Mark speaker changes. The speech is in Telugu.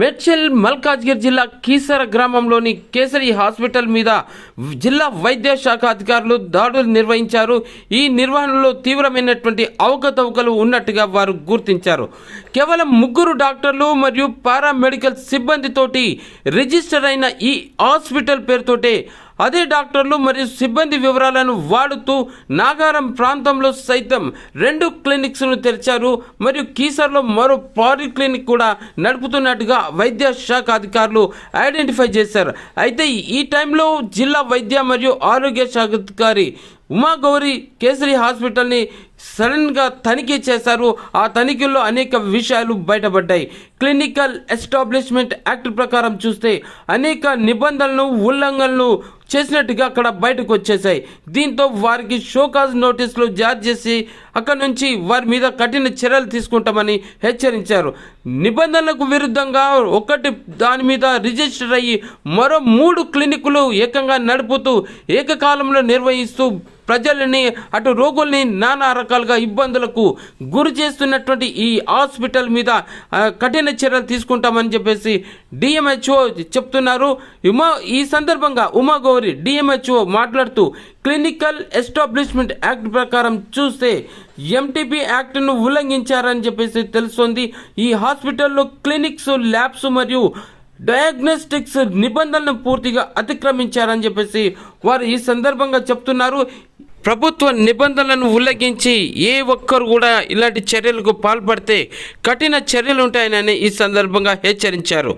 Speaker 1: మేడ్చల్ మల్కాజ్గిరి జిల్లా కీసర గ్రామంలోని కేసరి హాస్పిటల్ మీద జిల్లా వైద్య శాఖ అధికారులు దాడులు నిర్వహించారు. ఈ నిర్వహణలో తీవ్రమైనటువంటి అవకతవకలు ఉన్నట్టుగా వారు గుర్తించారు. కేవలం 3 డాక్టర్లు మరియు పారామెడికల్ సిబ్బందితోటి రిజిస్టర్ అయిన ఈ హాస్పిటల్ పేరుతోటే అదే డాక్టర్లు మరియు సిబ్బంది వివరాలను వాడుతూ నాగారం ప్రాంతంలో సైతం 2 క్లినిక్స్ను తెరిచారు. మరియు కీసర్లో మరో పాలిక్లినిక్ కూడా నడుపుతున్నట్టుగా వైద్య శాఖ అధికారులు ఐడెంటిఫై చేశారు. అయితే ఈ టైంలో జిల్లా వైద్య మరియు ఆరోగ్య శాఖ అధికారి ఉమాగౌరి కేసరి హాస్పిటల్ని సడన్గా తనిఖీ చేశారు. ఆ తనిఖీల్లో అనేక విషయాలు బయటపడ్డాయి. క్లినికల్ ఎస్టాబ్లిష్మెంట్ యాక్ట్ ప్రకారం చూస్తే అనేక నిబంధనలను ఉల్లంఘనలు చేసినట్టుగా అక్కడ బయటకు వచ్చేసాయి. దీంతో వారికి షోకాజ్ నోటీసులు జారీ చేసి అక్కడ నుంచి వారి మీద కఠిన చర్యలు తీసుకుంటామని హెచ్చరించారు. నిబంధనలకు విరుద్ధంగా ఒకటి దాని మీద రిజిస్టర్ అయ్యి మరో 3 క్లినిక్లు ఏకంగా నడుపుతూ ఏకకాలంలో నిర్వహిస్తూ ప్రజలని అటు రోగుల్ని నానా రకాలుగా ఇబ్బందులకు గురి చేస్తున్నటువంటి ఈ హాస్పిటల్ మీద కఠిన చర్యలు తీసుకుంటామని చెప్పేసి డిఎంహెచ్ఓ చెప్తున్నారు. ఈ సందర్భంగా ఉమాగౌరి డిఎంహెచ్ఓ మాట్లాడుతూ క్లినికల్ ఎస్టాబ్లిష్మెంట్ యాక్ట్ ప్రకారం చూస్తే ఎంటీపీ యాక్ట్ను ఉల్లంఘించారని చెప్పేసి తెలుస్తోంది. ఈ హాస్పిటల్లో క్లినిక్స్, ల్యాబ్స్ మరియు డయాగ్నోస్టిక్స్ నిబంధనలను పూర్తిగా అతిక్రమించారని చెప్పేసి వారు ఈ సందర్భంగా చెప్తున్నారు. ప్రభుత్వ నిబంధనలను ఉల్లంఘించి ఏ ఒక్కరు కూడా ఇలాంటి చర్యలకు పాల్పడితే కఠిన చర్యలు ఉంటాయని ఈ సందర్భంగా హెచ్చరించారు.